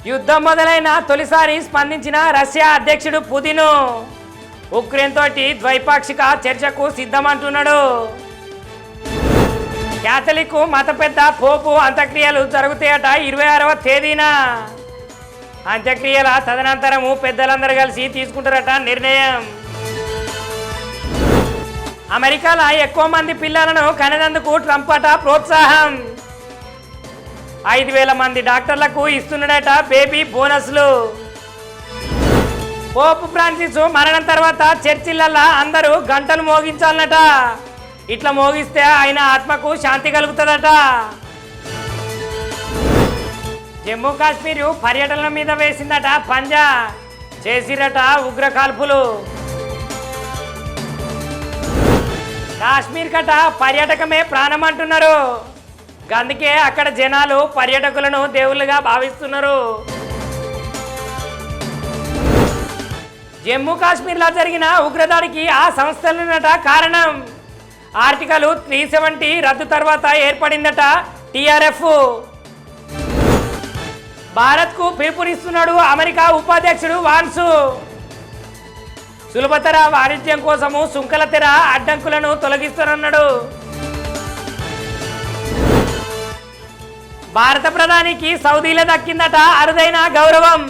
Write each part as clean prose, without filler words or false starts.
యుద్ధం మొదలైన తొలిసారి స్పందించిన రష్యా అధ్యక్షుడు పుతిన్ ఉక్రెయిన్ తోటి ద్వైపాక్షిక చర్చకు సిద్ధమంటున్నాడు. క్యాథలిక్ మత పెద్ద పోపు అంత్యక్రియలు జరుగుతాయట 26వ తేదీన. అంత్యక్రియల తదనంతరము పెద్దలందరూ కలిసి తీసుకుంటారట నిర్ణయం. అమెరికాలో ఎక్కువ మంది పిల్లలను కనేందుకు ట్రంప్ అట ప్రోత్సాహం. 5,000 మంది డాక్టర్లకు ఇస్తున్నాడట బేబీ బోనస్లు. పోప్ ఫ్రాన్సిస్ మరణం తర్వాత చర్చిలల్లా అందరూ గంటలు మోగించాలన్నట. ఇట్లా మోగిస్తే ఆయన ఆత్మకు శాంతి కలుగుతుందట. జమ్మూ కాశ్మీర్ పర్యటనల మీద వేసిందట పంజా, చేసిరట ఉగ్ర కాల్పులు. కాశ్మీర్ కట పర్యాటకమే ప్రాణం అంటున్నారు. అందుకే అక్కడ జనాలు పర్యాటకులను దేవుళ్ళుగా భావిస్తున్నారు. జమ్మూ కాశ్మీర్లో జరిగిన ఉగ్రదాడికి ఆ సంస్థలనట కారణం. ఆర్టికల్ 370 రద్దు తర్వాత ఏర్పడిందట టీఆర్ఎఫ్. భారత్కు పిలుపునిస్తున్నాడు అమెరికా ఉపాధ్యక్షుడు వాన్స్. సులభతర వాణిజ్యం కోసము సుంకల తెర అడ్డంకులను తొలగిస్తానన్నాడు. భారత ప్రధానికి సౌదీలో దక్కిందట అరుదైన గౌరవం.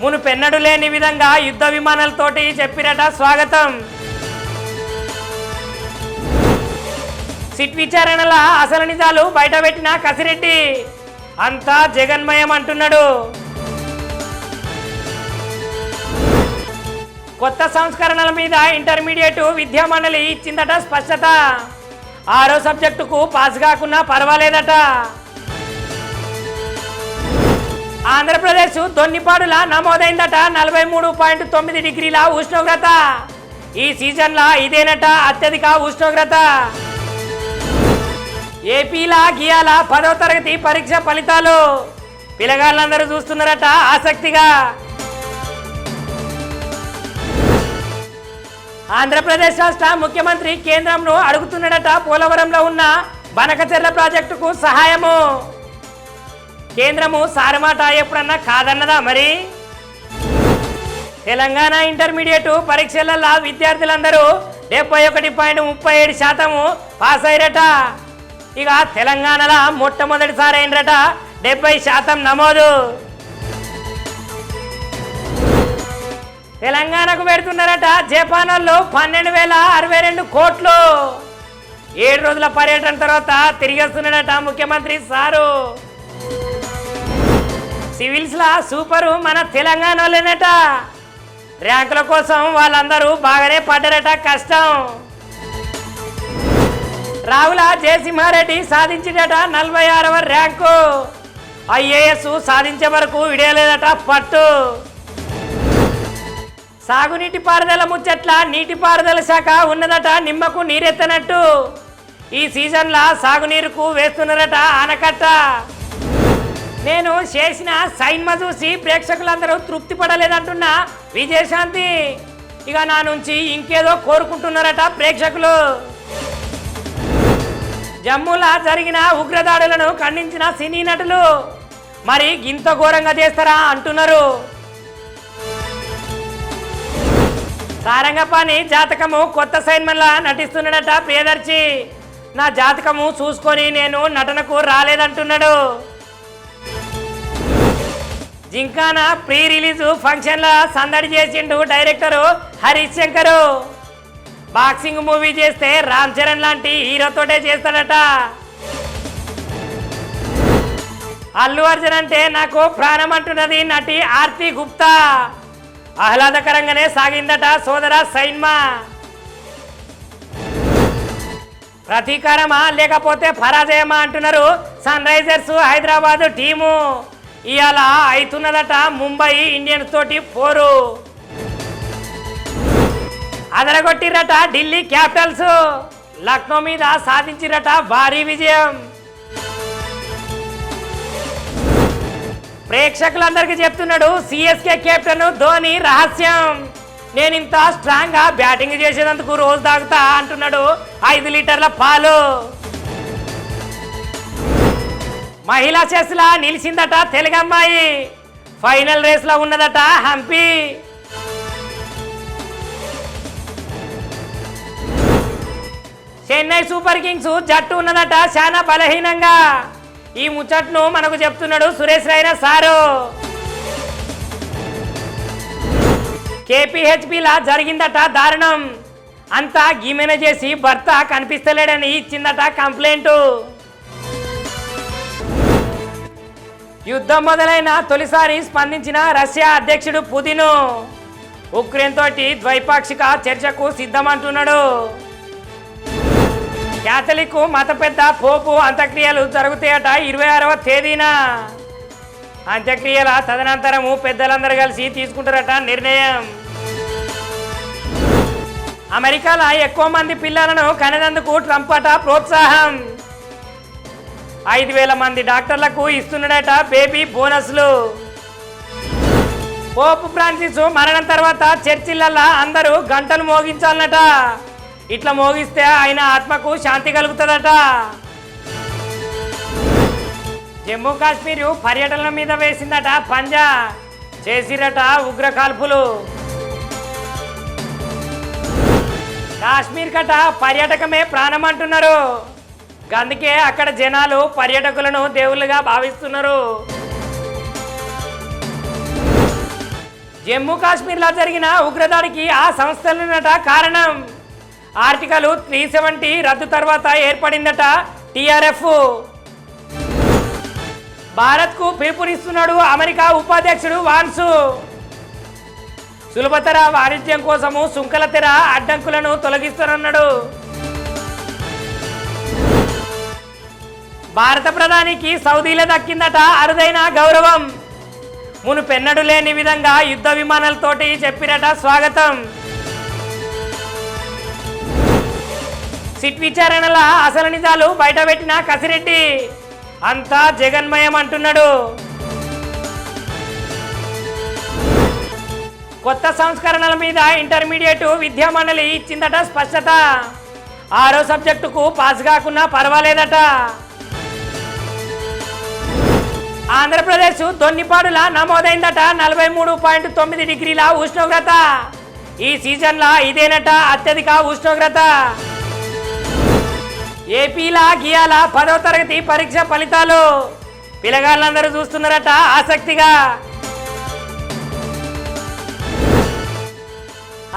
మునుపెన్నడు లేని విధంగా యుద్ధ విమానాలతోటి చెప్పిరట స్వాగతం. సిట్ విచారణల అసలు నిజాలు బయటపెట్టిన కసిరెడ్డి అంతా జగన్మయం అంటున్నాడు. కొత్త సంస్కరణల మీద ఇంటర్మీడియట్ విద్యా మండలి ఇచ్చిందట స్పష్టత. 6వ సబ్జెక్టుకు పాస్ కాకున్నా పర్వాలేదట. ఆంధ్రప్రదేశ్ దొన్నిపాడులా నమోదైందట 43.9 డిగ్రీల ఉష్ణోగ్రత. ఈ సీజన్లో ఇదేనట అత్యధిక ఉష్ణోగ్రత. ఏపీలా గియాల 10వ తరగతి పరీక్ష ఫలితాలు పిల్లగాళ్ళందరూ చూస్తున్నారట ఆసక్తిగా. ఆంధ్రప్రదేశ్ రాష్ట్ర ముఖ్యమంత్రి కేంద్రంను అడుగుతున్నాడట పోలవరంలో ఉన్న బనకచెర్ల ప్రాజెక్టుకు సహాయము. కేంద్రము సారమాట ఎప్పుడన్నా కాదన్నదా మరి? తెలంగాణ ఇంటర్మీడియట్ పరీక్షలలో విద్యార్థులందరూ 71.37% పాస్ అయ్యారట. ఇక తెలంగాణలో మొట్టమొదటిసారి అయినరట 70% నమోదు. తెలంగాణకు పెడుతున్నారట జపాన్లో 12,062 కోట్లు. 7 రోజుల పర్యటన తర్వాత తిరిగి వస్తున్నాడట ముఖ్యమంత్రి సారు. సివిల్స్లా సూపరు మన తెలంగాణలోనట. ర్యాంకుల కోసం వాళ్ళందరూ బాగానే పడ్డారట కష్టం. రావుల జయసింహారెడ్డి సాధించిందట 46వ ర్యాంకు. ఐఏఎస్ సాధించే వరకు విడలేదట పట్టు. సాగునీటి పారుదల ముచ్చట్ల నీటిపారుదల శాఖ ఉన్నదట నిమ్మకు నీరెత్తనట్టు. ఈ సీజన్లో సాగునీరుకు వేస్తున్నారట ఆనకట్ట. నేను చేసిన సైన్మా చూసి ప్రేక్షకులందరూ తృప్తి పడలేదంటున్న విజయశాంతి. ఇక నా నుంచి ఇంకేదో కోరుకుంటున్నారట ప్రేక్షకులు. జమ్మూలో జరిగిన ఉగ్రదాడులను ఖండించిన సినీ నటులు మరి ఇంత ఘోరంగా చేస్తారా అంటున్నారు. సారంగపాణి జాతకము కొత్త సైన్మంలా నటిస్తున్నాడట ప్రియదర్శి. నా జాతకము చూసుకొని నేను నటనకు రాలేదంటున్నాడు. జింకానా ప్రీ రిలీజ్ ఫంక్షన్ల సందడి చేసిండు director Harish Shankar. Boxing movie చేస్తే రామ్ చరణ్ లాంటి హీరోతోటే చేస్తాడట. అల్లు అర్జున్ అంటే నాకు ప్రాణం అంటున్నది నటి ఆర్తి గుప్తా. ఆహ్లాదకరంగానే సాగిందట సోదర సైన్మా. ప్రతీకారమా లేకపోతే పరాజయమా అంటున్నారు సన్ రైజర్స్ హైదరాబాద్ టీము. ఇవాళ అవుతున్నదట ముంబై ఇండియన్స్ తోటి 4. అదరగొట్టిరట ఢిల్లీ క్యాపిటల్స్. లక్నో మీద సాధించిరట భారీ విజయం. ప్రేక్షకులందరికీ చెప్తున్నాడు సిఎస్కే కెప్టెన్ ధోని రహస్యం. నేను ఇంత స్ట్రాంగ్గా బ్యాటింగ్ చేసేందుకు రోజు తాగుతా అంటున్నాడు 5 లీటర్ల పాలు. మహిళా చెస్లా నిలిచిందట తెలుగమ్మాయి. ఫైనల్ రేస్లో ఉన్నదట హంపి. చెన్నై సూపర్ కింగ్స్ జట్టు ఉన్నదట చాలా బలహీనంగా. ఈ ముచ్చట్ను మనకు చెప్తున్నాడు సురేష్ రైనా సారు. కేపీహెచ్పిలా జరిగిందట దారుణం. అంతా గీమెన చేసి భర్త కనిపిస్తలేడని ఇచ్చిందట కంప్లైంట్. యుద్ధం మొదలైన తొలిసారి స్పందించిన రష్యా అధ్యక్షుడు పుతిన్ ఉక్రెయిన్ తోటి ద్వైపాక్షిక చర్చకు సిద్ధమంటున్నాడు. క్యాథలిక్ మత పెద్ద పోపు అంత్యక్రియలు జరుగుతాయట 26వ తేదీన. అంత్యక్రియల తదనంతరము పెద్దలందరూ కలిసి తీసుకుంటారట నిర్ణయం. అమెరికాలో ఎక్కువ మంది పిల్లలను కనేందుకు ట్రంప్ అట ప్రోత్సాహం. 5,000 మంది డాక్టర్లకు ఇస్తున్నాడట బేబీ బోనస్లు. పోప్ ఫ్రాన్సిస్ మరణం తర్వాత చర్చిలల్లా అందరూ గంటలు మోగించాలన్నట. ఇట్లా మోగిస్తే ఆయన ఆత్మకు శాంతి కలుగుతుందట. జమ్మూ కాశ్మీర్ పర్యటనల మీద వేసిందట పంజా. చేసిరట ఉగ్ర కాల్పులు. కాశ్మీర్ కట పర్యాటకమే ప్రాణం అంటున్నారు. అందుకే అక్కడ జనాలు పర్యాటకులను దేవుళ్ళుగా భావిస్తున్నారు. జమ్మూ కాశ్మీర్లో జరిగిన ఉగ్రదాడికి ఆ సంస్థలనట కారణం. ఆర్టికల్ 370 రద్దు తర్వాత ఏర్పడిందట టీఆర్ఎఫ్. భారత్కు పిలుపునిస్తున్నాడు అమెరికా ఉపాధ్యక్షుడు వాన్స్. సులభతర వాణిజ్యం కోసము సుంకల తెర అడ్డంకులను తొలగిస్తానన్నాడు. భారత ప్రధానికి సౌదీలో దక్కిందట అరుదైన గౌరవం. మునుపెన్నడు లేని విధంగా యుద్ధ విమానాలతోటి చెప్పిరట స్వాగతం. సిట్ విచారణల అసలు నిజాలు బయటపెట్టిన కసిరెడ్డి అంతా జగన్మయం అంటున్నాడు. కొత్త సంస్కరణల మీద ఇంటర్మీడియట్ విద్యా మండలి ఇచ్చిందట స్పష్టత. 6వ సబ్జెక్టుకు పాస్ కాకున్నా పర్వాలేదట. ఆంధ్రప్రదేశ్ దొన్నిపాడుల నమోదైందట 43.9 డిగ్రీల ఉష్ణోగ్రత. ఈ సీజన్లో ఇదేనట అత్యధిక ఉష్ణోగ్రత. ఏపీలా గియాల 10వ తరగతి పరీక్ష ఫలితాలు పిల్లగాళ్ళందరూ చూస్తున్నారట ఆసక్తిగా.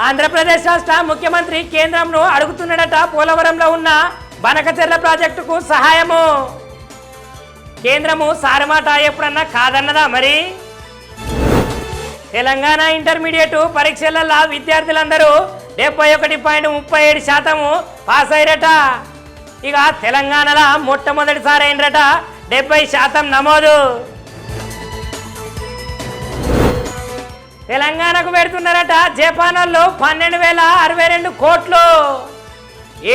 ఆంధ్రప్రదేశ్ రాష్ట్ర ముఖ్యమంత్రి కేంద్రంను అడుగుతున్నాడట పోలవరంలో ఉన్న బనకచెర్ల ప్రాజెక్టుకు సహాయము. కేంద్రము సారమాట ఎప్పుడన్నా కాదన్నదా మరి? తెలంగాణ ఇంటర్మీడియట్ పరీక్షలలో విద్యార్థులందరూ 71.37% పాస్ అయ్యారట. ఇక తెలంగాణలో మొట్టమొదటిసారి అయినరట 70% నమోదు. తెలంగాణకు పెడుతున్నారట జపాన్ వాళ్ళు 12,062 కోట్లు.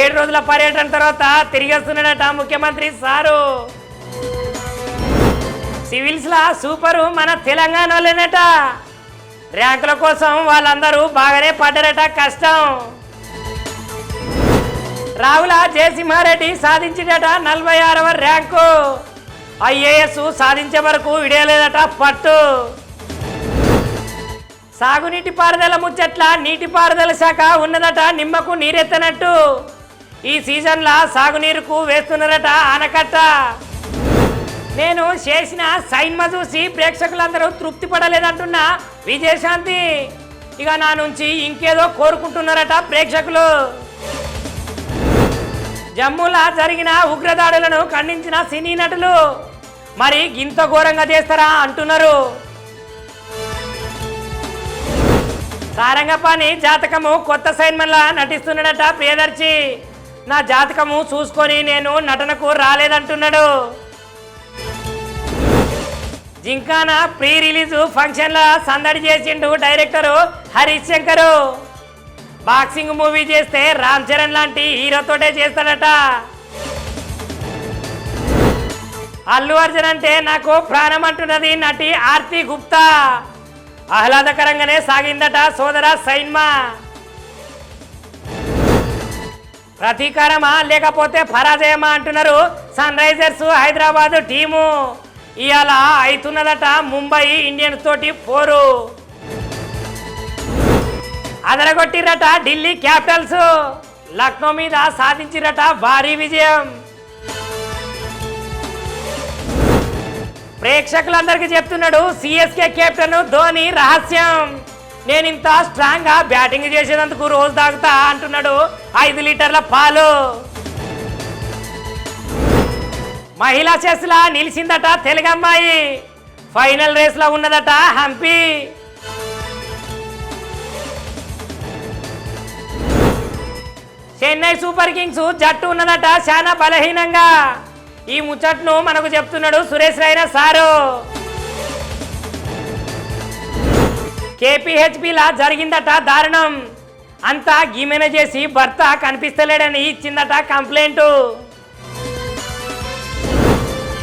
7 రోజుల పర్యటన తర్వాత తిరిగి వస్తున్నాడట ముఖ్యమంత్రి సారు. సివిల్స్లా సూపరు మన తెలంగాణ వాళ్ళేనట. ర్యాంకుల కోసం వాళ్ళందరూ బాగానే పడ్డారట కష్టం. రావుల జయసింహారెడ్డి సాధించిందట 46వ ర్యాంకు. IAS సాధించే వరకు విడలేదట పట్టు. సాగునీటి పారుదల ముచ్చట్ల నీటిపారుదల శాఖ ఉన్నదట నిమ్మకు నీరెత్తనట్టు. ఈ సీజన్లో సాగునీరుకు వేస్తున్నారట ఆనకట్ట. నేను చేసిన సైన్మా చూసి ప్రేక్షకులందరూ తృప్తి పడలేదంటున్న విజయశాంతి. ఇక నా నుంచి ఇంకేదో కోరుకుంటున్నారట ప్రేక్షకులు. జమ్మూలో జరిగిన ఉగ్రదాడులను ఖండించిన సినీ నటులు మరి ఇంత ఘోరంగా చేస్తారా అంటున్నారు. సారంగపాణి జాతకము కొత్త సైన్మంలా నటిస్తున్నాడట ప్రియదర్శి. నా జాతకము చూసుకొని నేను నటనకు రాలేదంటున్నాడు. జింకానా ప్రీ రిలీజ్ ఫంక్షన్ల సందడి చేసిండు director Harish Shankar. Boxing movie చేస్తే రామ్ చరణ్ లాంటి హీరోతోటే చేస్తాడట. అల్లు అర్జున్ అంటే నాకు ప్రాణం అంటున్నది నటి ఆర్తి గుప్తా. ఆహ్లాదకరంగానే సాగిందట సోదర సైన్మా. ప్రతీకారమా లేకపోతే పరాజయమా అంటున్నారు సన్ రైజర్స్ హైదరాబాద్ టీము. ఇవాళ అవుతున్నదట ముంబై ఇండియన్స్ తోటి పోరు. అదరగొట్టిరట ఢిల్లీ క్యాపిటల్స్, లక్నో మీద సాధించిరట భారీ విజయం. ప్రేక్షకులందరికీ చెప్తున్నాడు సిఎస్కే కెప్టెన్ ధోని రహస్యం. నేను ఇంత స్ట్రాంగ్ గా బ్యాటింగ్ చేసేందుకు రోజు తాగుతా అంటున్నాడు 5 లీటర్ల పాలు. మహిళా చెస్ లా నిలిచిందట తెలుగమ్మాయి, ఫైనల్ రేస్ లో ఉన్నదట హంపి. చెన్నై సూపర్ కింగ్స్ జట్టు ఉన్నదట చాలా బలహీనంగా. ఈ ముచ్చట్ను మనకు చెప్తున్నాడు సురేష్ రైనా సారు. కేపీహెచ్పిలా జరిగిందట దారుణం, అంతా గీమెన చేసి భర్త కనిపిస్తలేడని ఇచ్చిందట కంప్లైంట్.